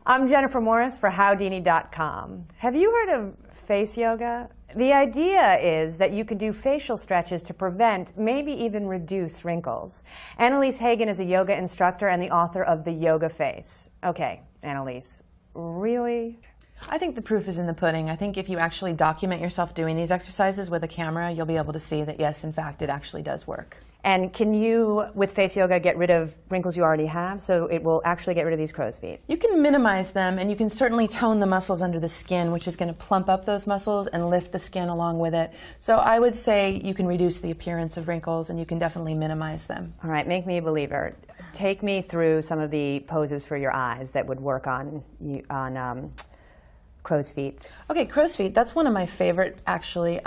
I'm Jennifer Morris for Howdini.com. Have you heard of face yoga? The idea is that you can do facial stretches to prevent, maybe even reduce wrinkles. Annalise Hagen is a yoga instructor and the author of The Yoga Face. Okay, Annalise, really? I think the proof is in the pudding. I think if you actually document yourself doing these exercises with a camera, you'll be able to see that, yes, in fact, it actually does work. And can you, with face yoga, get rid of wrinkles you already have, so it will actually get rid of these crow's feet? You can minimize them, and you can certainly tone the muscles under the skin, which is going to plump up those muscles and lift the skin along with it. So I would say you can reduce the appearance of wrinkles, and you can definitely minimize them. All right, make me a believer. Take me through some of the poses for your eyes that would work on crow's feet. Okay, crow's feet, that's one of my favorite, actually.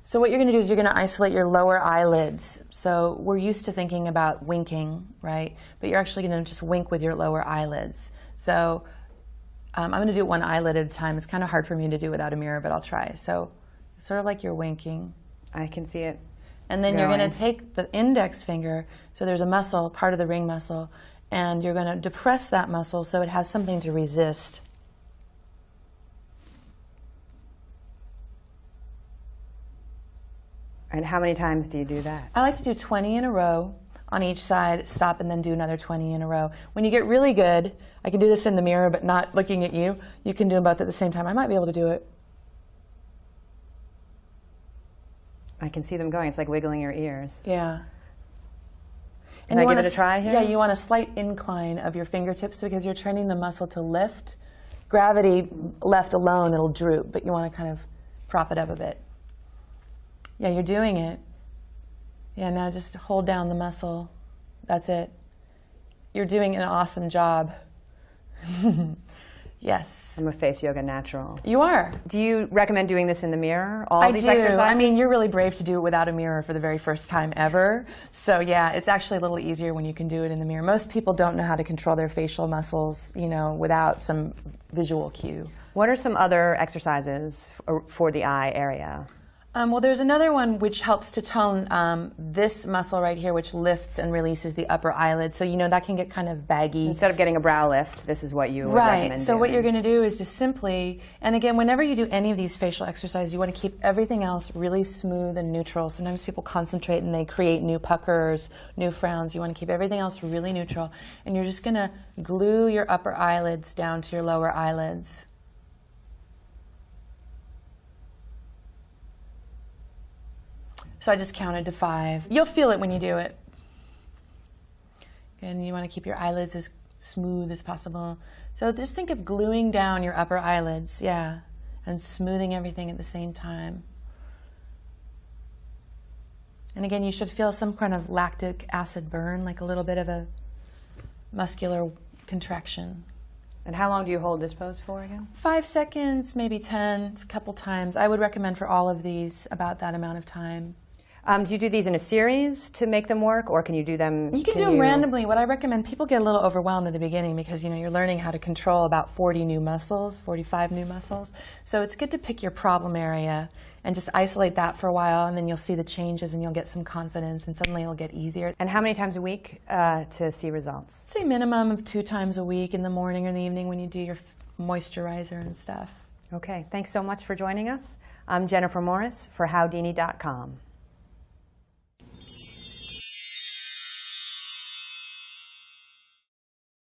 So what you're going to do is you're going to isolate your lower eyelids. So we're used to thinking about winking, right? But you're actually going to just wink with your lower eyelids. So I'm going to do it one eyelid at a time. It's kind of hard for me to do without a mirror, but I'll try. So it's sort of like you're winking. I can see it. And then you're going to take the index finger, so there's a muscle, part of the ring muscle, and you're going to depress that muscle so it has something to resist. And how many times do you do that? I like to do 20 in a row on each side, stop, and then do another 20 in a row. When you get really good, I can do this in the mirror but not looking at you. You can do them both at the same time. I might be able to do it. I can see them going. It's like wiggling your ears. Yeah. Can I give it a try here? Yeah, you want a slight incline of your fingertips because you're training the muscle to lift. Gravity left alone, it'll droop, but you want to kind of prop it up a bit. Yeah, you're doing it. Yeah, now just hold down the muscle. That's it. You're doing an awesome job. Yes. I'm a face yoga natural. You are. Do you recommend doing this in the mirror? All I these do. exercises? I mean, you're really brave to do it without a mirror for the very first time ever. So yeah, it's actually a little easier when you can do it in the mirror. Most people don't know how to control their facial muscles, you know, without some visual cue. What are some other exercises for the eye area? Well, there's another one which helps to tone this muscle right here, which lifts and releases the upper eyelid. So, you know, that can get kind of baggy. Instead of getting a brow lift, this is what you would recommend Right. So what you're going to do is just simply, and again, whenever you do any of these facial exercises, you want to keep everything else really smooth and neutral. Sometimes people concentrate and they create new puckers, new frowns. You want to keep everything else really neutral. And you're just going to glue your upper eyelids down to your lower eyelids. So I just counted to 5. You'll feel it when you do it. And you want to keep your eyelids as smooth as possible. So just think of gluing down your upper eyelids, yeah, and smoothing everything at the same time. And again, you should feel some kind of lactic acid burn, like a little bit of a muscular contraction. And how long do you hold this pose for again? 5 seconds, maybe 10, a couple times. I would recommend for all of these about that amount of time. Do you do these in a series to make them work, or can you do them? You can do them randomly. What I recommend, people get a little overwhelmed at the beginning because, you know, you're learning how to control about 40 new muscles, 45 new muscles. So it's good to pick your problem area and just isolate that for a while, and then you'll see the changes and you'll get some confidence, and suddenly it'll get easier. And how many times a week to see results? Say minimum of 2 times a week, in the morning or in the evening when you do your moisturizer and stuff. Okay, thanks so much for joining us. I'm Jennifer Morris for Howdini.com.